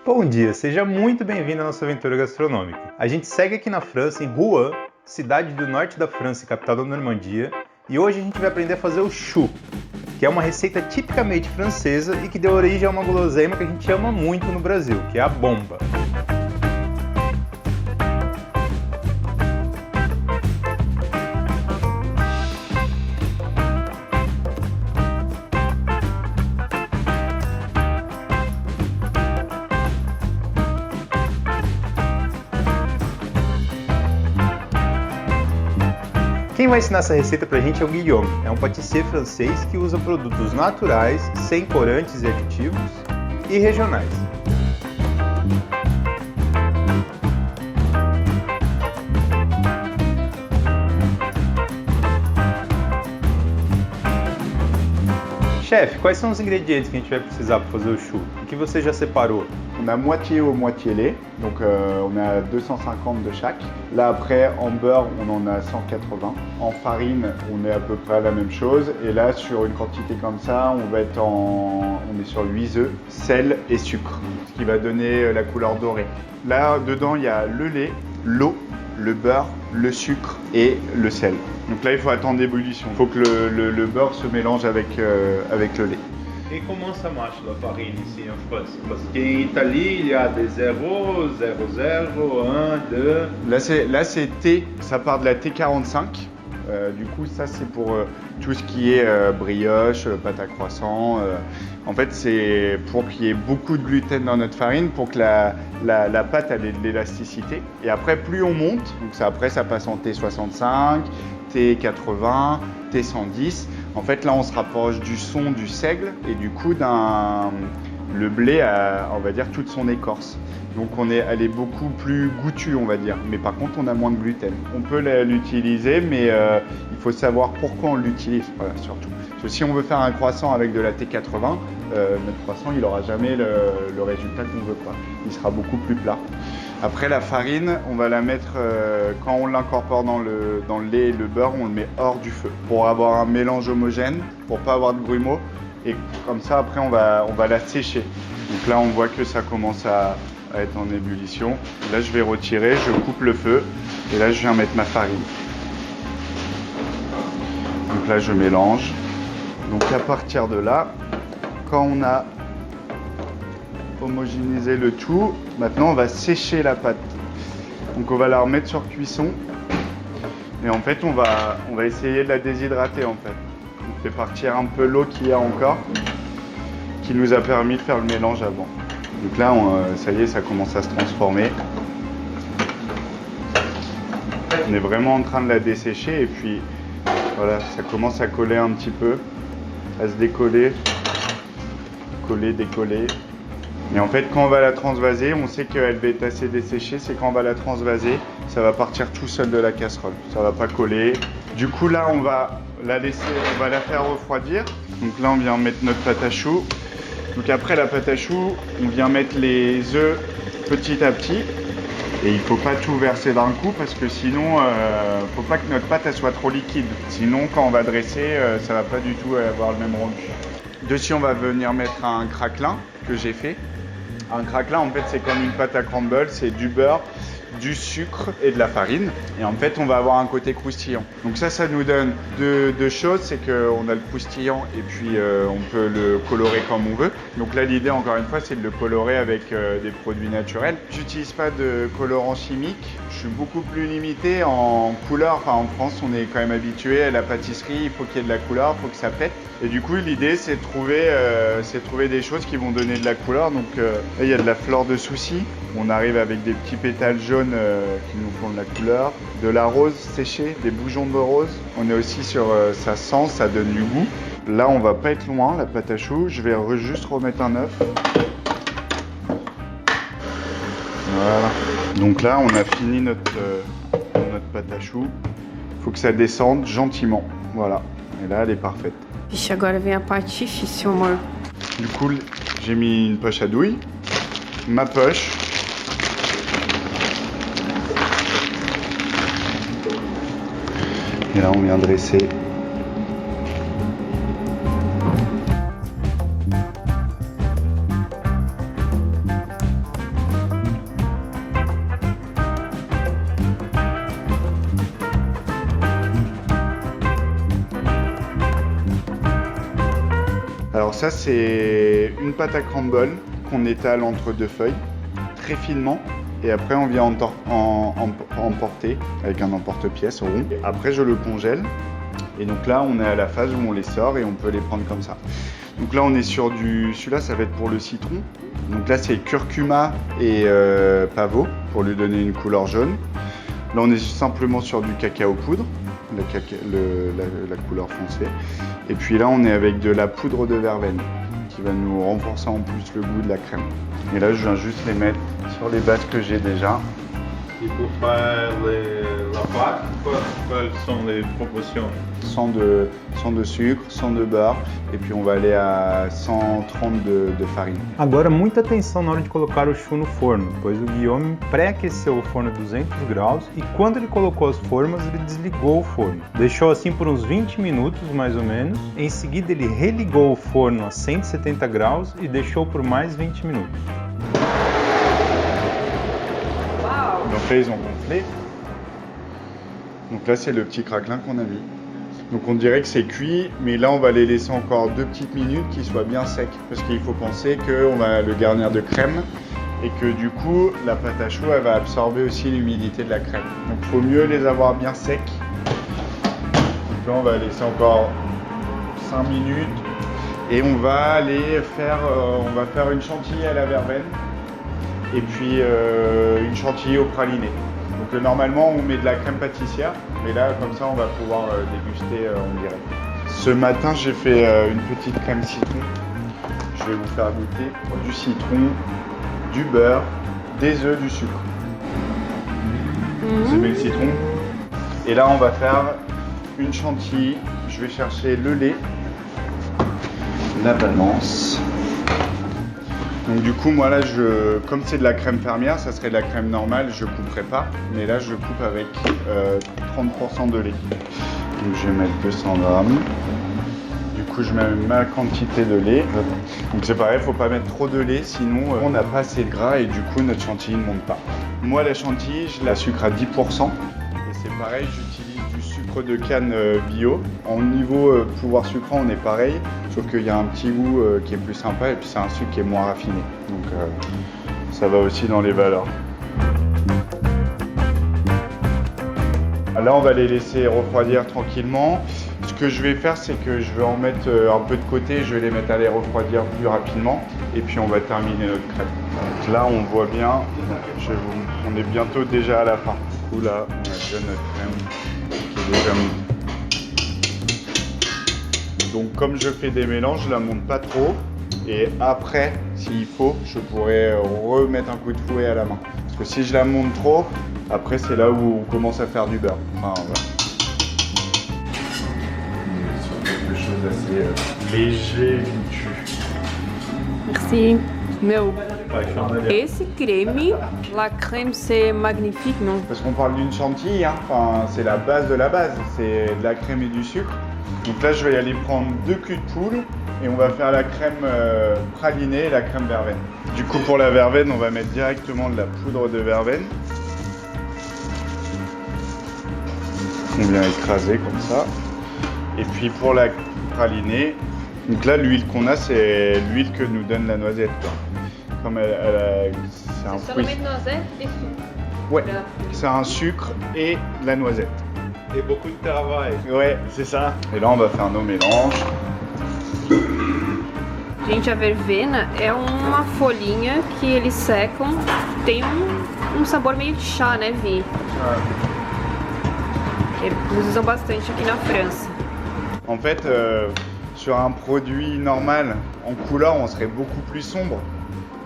Bom dia, seja muito bem-vindo à nossa aventura gastronômica. A gente segue aqui na França, em Rouen, cidade do norte da França e capital da Normandia, e hoje a gente vai aprender a fazer o choux, que é uma receita tipicamente francesa e que deu origem a uma guloseima que a gente ama muito no Brasil, que é a bomba. Quem vai ensinar essa receita pra gente é o Guillaume, é um patissier francês que usa produtos naturais, sem corantes e aditivos, e regionais. Chefe, quais são os ingredients que a gente vai precisar para fazer o choux? O que você já separou? On a moitié eau, moitié lait, donc on a 250 de chaque. Là après, en beurre, on en a 180. En farine, on est à peu près à la même chose. Et là, sur une quantité comme ça, on est sur 8 œufs, sel et sucre, ce qui va donner la couleur dorée. Là, dedans, il y a le lait, l'eau, le beurre, le sucre et le sel. Donc là, il faut attendre l'ébullition. Il faut que le beurre se mélange avec le lait. Et comment ça marche la farine ici en France? Parce qu'en Italie, il y a des 0, 0, 0, 1, 2. Là c'est T, ça part de la T45. Du coup, ça c'est pour tout ce qui est brioche, pâte à croissant. En fait, c'est pour qu'il y ait beaucoup de gluten dans notre farine, pour que la pâte ait de l'élasticité. Et après, plus on monte, donc après ça passe en T65, T80, T110. En fait, là, on se rapproche du son du seigle et du coup, le blé a, on va dire, toute son écorce. Donc, elle est beaucoup plus goûtue, on va dire. Mais par contre, on a moins de gluten. On peut l'utiliser, mais il faut savoir pourquoi on l'utilise, voilà, surtout. Parce que si on veut faire un croissant avec de la T80, notre croissant, il n'aura jamais le résultat qu'on veut, quoi. Il sera beaucoup plus plat. Après, la farine, on va la mettre, quand on l'incorpore dans le lait et le beurre, on le met hors du feu pour avoir un mélange homogène, pour pas avoir de grumeaux. Et comme ça, après, on va la sécher. Donc là, on voit que ça commence à être en ébullition. Là, je vais retirer, je coupe le feu et là, je viens mettre ma farine. Donc là, je mélange. Donc à partir de là, quand on a homogénéisé le tout, maintenant on va sécher la pâte. Donc on va la remettre sur cuisson et en fait on va essayer de la déshydrater en fait. On fait partir un peu l'eau qu'il y a encore, qui nous a permis de faire le mélange avant. Donc là, ça y est, ça commence à se transformer. On est vraiment en train de la dessécher et puis voilà, ça commence à coller un petit peu, à se décoller, coller, décoller. Et en fait, quand on va la transvaser, on sait qu'elle va être assez desséchée, c'est quand on va la transvaser, ça va partir tout seul de la casserole, ça va pas coller. Du coup là, on va la faire refroidir. Donc là, on vient mettre notre pâte à choux. Donc après la pâte à choux, on vient mettre les œufs petit à petit. Et il ne faut pas tout verser d'un coup parce que sinon, il ne faut pas que notre pâte elle soit trop liquide. Sinon, quand on va dresser, ça ne va pas du tout avoir le même rendu. Dessus, on va venir mettre un craquelin que j'ai fait. Un craquelin, en fait, c'est comme une pâte à crumble, c'est du beurre, du sucre et de la farine. Et en fait, on va avoir un côté croustillant. Donc ça nous donne deux choses. C'est qu'on a le croustillant et puis on peut le colorer comme on veut. Donc là, l'idée, encore une fois, c'est de le colorer avec des produits naturels. J'utilise pas de colorant chimique. Je suis beaucoup plus limité en couleur. Enfin, en France, on est quand même habitué à la pâtisserie. Il faut qu'il y ait de la couleur, il faut que ça pète. Et du coup, l'idée, c'est de trouver des choses qui vont donner de la couleur. Donc là, il y a de la fleur de souci. On arrive avec des petits pétales jaunes qui nous font de la couleur. De la rose séchée, des bourgeons de rose. On est aussi sur ça sent, ça donne du goût. Là, on va pas être loin, la pâte à choux. Je vais juste remettre un œuf. Voilà. Donc là, on a fini notre pâte à choux. Il faut que ça descende gentiment. Voilà. Et là, elle est parfaite. Vixe, agora vem a parte difícil, amor. Du coup, j'ai mis une poche à douille, ma poche. Et là, on vient dresser. ça, c'est une pâte à crumble qu'on étale entre deux feuilles, très finement. Et après, on vient emporter avec un emporte-pièce rond. Après, je le congèle. Et donc là, on est à la phase où on les sort et on peut les prendre comme ça. Donc là, on est sur du... Celui-là, ça va être pour le citron. Donc là, c'est curcuma et pavot pour lui donner une couleur jaune. Là, on est simplement sur du cacao poudre, la couleur foncée. Et puis là, on est avec de la poudre de verveine qui va nous renforcer en plus le goût de la crème. Et là, je viens juste les mettre sur les bases que j'ai déjà. Et pour faire la pâte, quelles sont les proportions? Sans de sucre, sans de beurre, et puis on va aller à 130 de farine. Agora, muita atenção na hora de colocar o choux no forno, pois o Guillaume pré-aqueceu o forno a 200 graus e quando ele colocou as formas, ele desligou o forno. Deixou assim por uns 20 minutos, mais ou menos. Em seguida, ele religou o forno a 170 graus e deixou por mais 20 minutos. Donc là, ils ont gonflé. Donc là, c'est le petit craquelin qu'on a mis. Donc on dirait que c'est cuit, mais là, on va les laisser encore 2 petites minutes qu'ils soient bien secs. Parce qu'il faut penser qu'on va le garnir de crème et que du coup, la pâte à choux, elle va absorber aussi l'humidité de la crème. Donc il faut mieux les avoir bien secs. Donc là, on va laisser encore 5 minutes. Et on va aller faire, une chantilly à la verveine. Et puis une chantilly au praliné. Donc normalement on met de la crème pâtissière, mais là comme ça on va pouvoir déguster en direct. Ce matin j'ai fait une petite crème citron. Je vais vous faire goûter du citron, du beurre, des œufs, du sucre. Vous aimez le citron? Et là on va faire une chantilly. Je vais chercher le lait, la balance. Donc du coup, moi là, comme c'est de la crème fermière, ça serait de la crème normale, je couperai pas. Mais là, je coupe avec 30% de lait. Donc je vais mettre 200 grammes. Du coup, je mets ma quantité de lait. Donc c'est pareil, il ne faut pas mettre trop de lait, sinon on n'a pas assez de gras et du coup, notre chantilly ne monte pas. Moi, la chantilly, je la sucre à 10%. Et c'est pareil, j'utilise du sucre de canne bio. En niveau pouvoir sucrant, on est pareil, sauf qu'il y a un petit goût qui est plus sympa et puis c'est un sucre qui est moins raffiné. Donc ça va aussi dans les valeurs. Là, on va les laisser refroidir tranquillement. Ce que je vais faire, c'est que je vais en mettre un peu de côté, je vais les mettre à les refroidir plus rapidement et puis on va terminer notre crème. Donc là, on voit bien, on est bientôt déjà à la fin. Du coup, là, on a déjà notre crème qui est déjà montée. Donc comme je fais des mélanges, je la monte pas trop et après, s'il faut, je pourrais remettre un coup de fouet à la main. Parce que si je la monte trop, après c'est là où on commence à faire du beurre. Enfin, voilà. Sur quelque chose d'assez léger, goûtu. Merci. Meu, esse creme, la crème c'est magnifique, non? Parce qu'on parle d'une chantilly, hein. Enfin, c'est la base de la base, c'est de la crème et du sucre. Donc là, je vais aller prendre 2 culs de poule et on va faire la crème pralinée et la crème verveine. Du coup, pour la verveine, on va mettre directement de la poudre de verveine. On vient écraser comme ça. Et puis pour la pralinée, donc là, l'huile qu'on a, c'est l'huile que nous donne la noisette, quoi. Comme c'est un fruit. noisette et sucre. Ouais, c'est un sucre et la noisette. Et beaucoup de travail. Ouais, c'est ça. Et là, on va faire nos mélanges. Gente, a vervena é uma folhinha que eles secam. Tem sabor meio de chá, né, Vi? Eles usam bastante aqui na França. En fait, sur un produit normal, en couleur, on serait beaucoup plus sombre.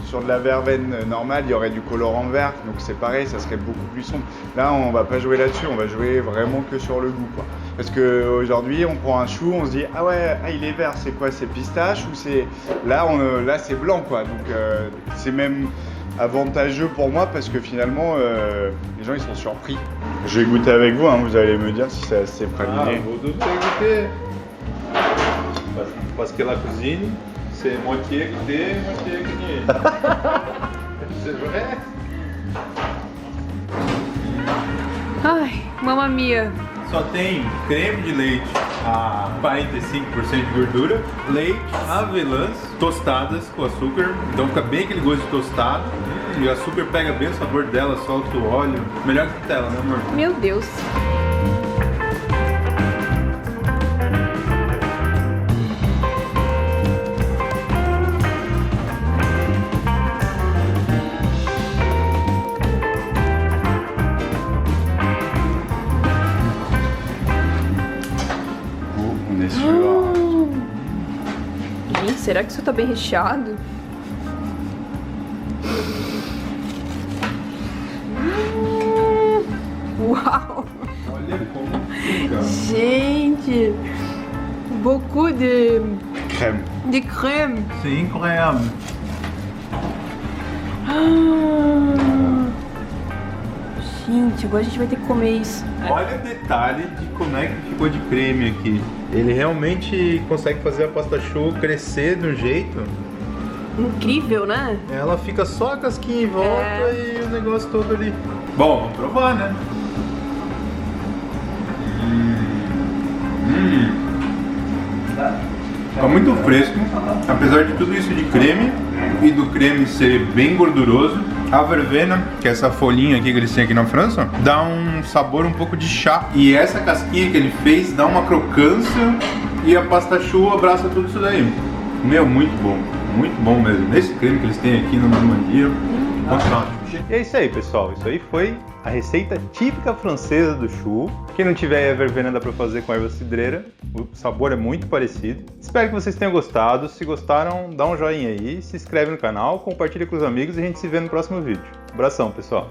Sur de la verveine normale, il y aurait du colorant vert, donc c'est pareil, ça serait beaucoup plus sombre. Là, on va pas jouer là-dessus, on va jouer vraiment que sur le goût, quoi. Parce qu'aujourd'hui, on prend un chou, on se dit ah ouais, il est vert, c'est quoi? C'est pistache ou c'est là c'est blanc, quoi. Donc c'est même avantageux pour moi parce que finalement, les gens ils sont surpris. Je vais goûter avec vous, hein, vous allez me dire si c'est assez praliné. Vous devez goûter. Parce que la cuisine, c'est moitié goûté, moitié gagné. C'est vrai? Ai, mamma mia. Só tem creme de leite, a 45% de gordura, leite, avelãs, tostadas com açúcar, então fica bem aquele gosto de tostado, e o açúcar pega bem o sabor dela, solta o óleo, melhor que Nutella, né amor? Meu Deus. On est sûr. Gente, será que isso tá bem recheado? Uau! Olha como fica. Gente! Beaucoup de Crème. crème. C'est incroyable. Gente, agora a gente vai ter que comer isso. Olha o detalhe de como é que ficou de creme aqui. Ele realmente consegue fazer a pasta choux crescer de um jeito. Incrível, né? Ela fica só a casquinha em volta e o negócio todo ali. Bom, vamos provar, né? Tá muito fresco, apesar de tudo isso de creme e do creme ser bem gorduroso. A vervena, que é essa folhinha aqui que eles têm aqui na França, dá um sabor um pouco de chá. E essa casquinha que ele fez dá uma crocância e a pasta choux abraça tudo isso daí. Meu, muito bom mesmo. Esse creme que eles têm aqui na Normandia, fantástico. E é isso aí, pessoal. Isso aí foi a receita típica francesa do choux. Quem não tiver a vervena dá pra fazer com erva cidreira. O sabor é muito parecido. Espero que vocês tenham gostado. Se gostaram, dá um joinha aí, se inscreve no canal, compartilha com os amigos e a gente se vê no próximo vídeo. Abração, pessoal.